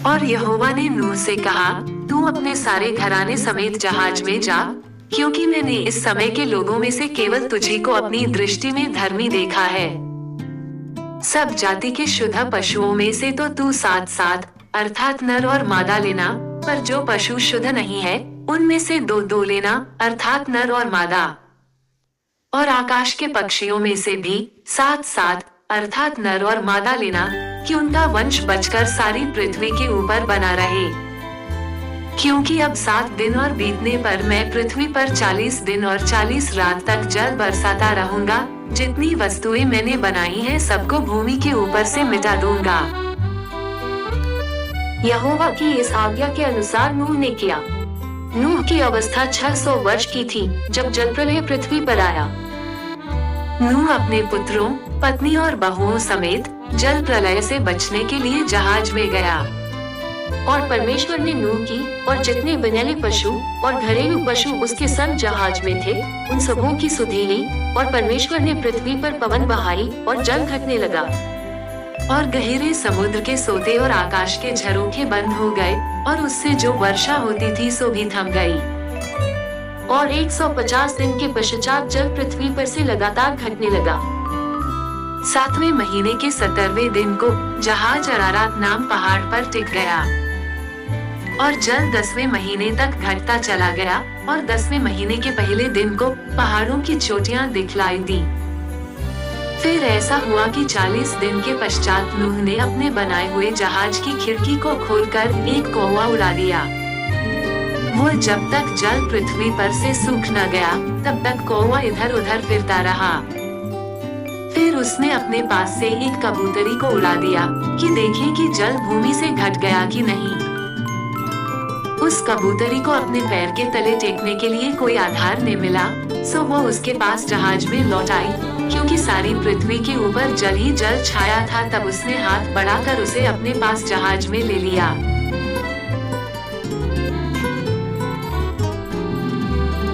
और यहोवा ने नूह से कहा, तू अपने सारे घराने समेत जहाज में जा, क्योंकि मैंने इस समय के लोगों में से केवल तुझी को अपनी दृष्टि में धर्मी देखा है। सब जाति के शुद्ध पशुओं में से तो तू 7-7 अर्थात नर और मादा लेना, पर जो पशु शुद्ध नहीं है उनमें से 2-2 लेना, अर्थात नर और मादा। और आकाश के पक्षियों में से भी 7-7 अर्थात नर और मादा लेना, कि उनका वंश बचकर सारी पृथ्वी के ऊपर बना रहे। क्योंकि अब 7 दिन और बीतने पर मैं पृथ्वी पर 40 दिन और 40 रात तक जल बरसाता रहूंगा। जितनी वस्तुएं मैंने बनाई हैं सबको भूमि के ऊपर से मिटा दूंगा। यहोवा की इस आज्ञा के अनुसार नूह ने किया। नूह की अवस्था 600 वर्ष की थी जब जल प्रलय पृथ्वी पर आया। नूह अपने पुत्रों, पत्नी और बहुओं समेत जल प्रलय से बचने के लिए जहाज में गया। और परमेश्वर ने नूह की और जितने बनेले पशु और घरेलू पशु उसके संग जहाज में थे उन सबों की सुधि ली। और परमेश्वर ने पृथ्वी पर पवन बहाई और जल घटने लगा। और गहरे समुद्र के सोते और आकाश के झरोखे बंद हो गए, और उससे जो वर्षा होती थी सो भी थम गई। और 150 दिन के पश्चात जल पृथ्वी पर से लगातार घटने लगा। 7वें महीने के 17वें दिन को जहाज अरारात नाम पहाड़ पर टिक गया। और जल 10वें महीने तक घटता चला गया, और 10वें महीने के पहले दिन को पहाड़ों की चोटियां दिखलाई दी। फिर ऐसा हुआ कि 40 दिन के पश्चात नूह ने अपने बनाए हुए जहाज की खिड़की को खोलकर एक कौवा उड़ा दिया। वो जब तक जल पृथ्वी पर से सूख न गया तब तक कौवा इधर उधर फिरता रहा। फिर उसने अपने पास से एक कबूतरी को उड़ा दिया कि देखें कि जल भूमि से घट गया कि नहीं। उस कबूतरी को अपने पैर के तले टेकने के लिए कोई आधार नहीं मिला, सो वो उसके पास जहाज में लौट आई। क्योंकि सारी पृथ्वी के ऊपर जल ही जल छाया था, तब उसने हाथ बढ़ाकर उसे अपने पास जहाज में ले लिया।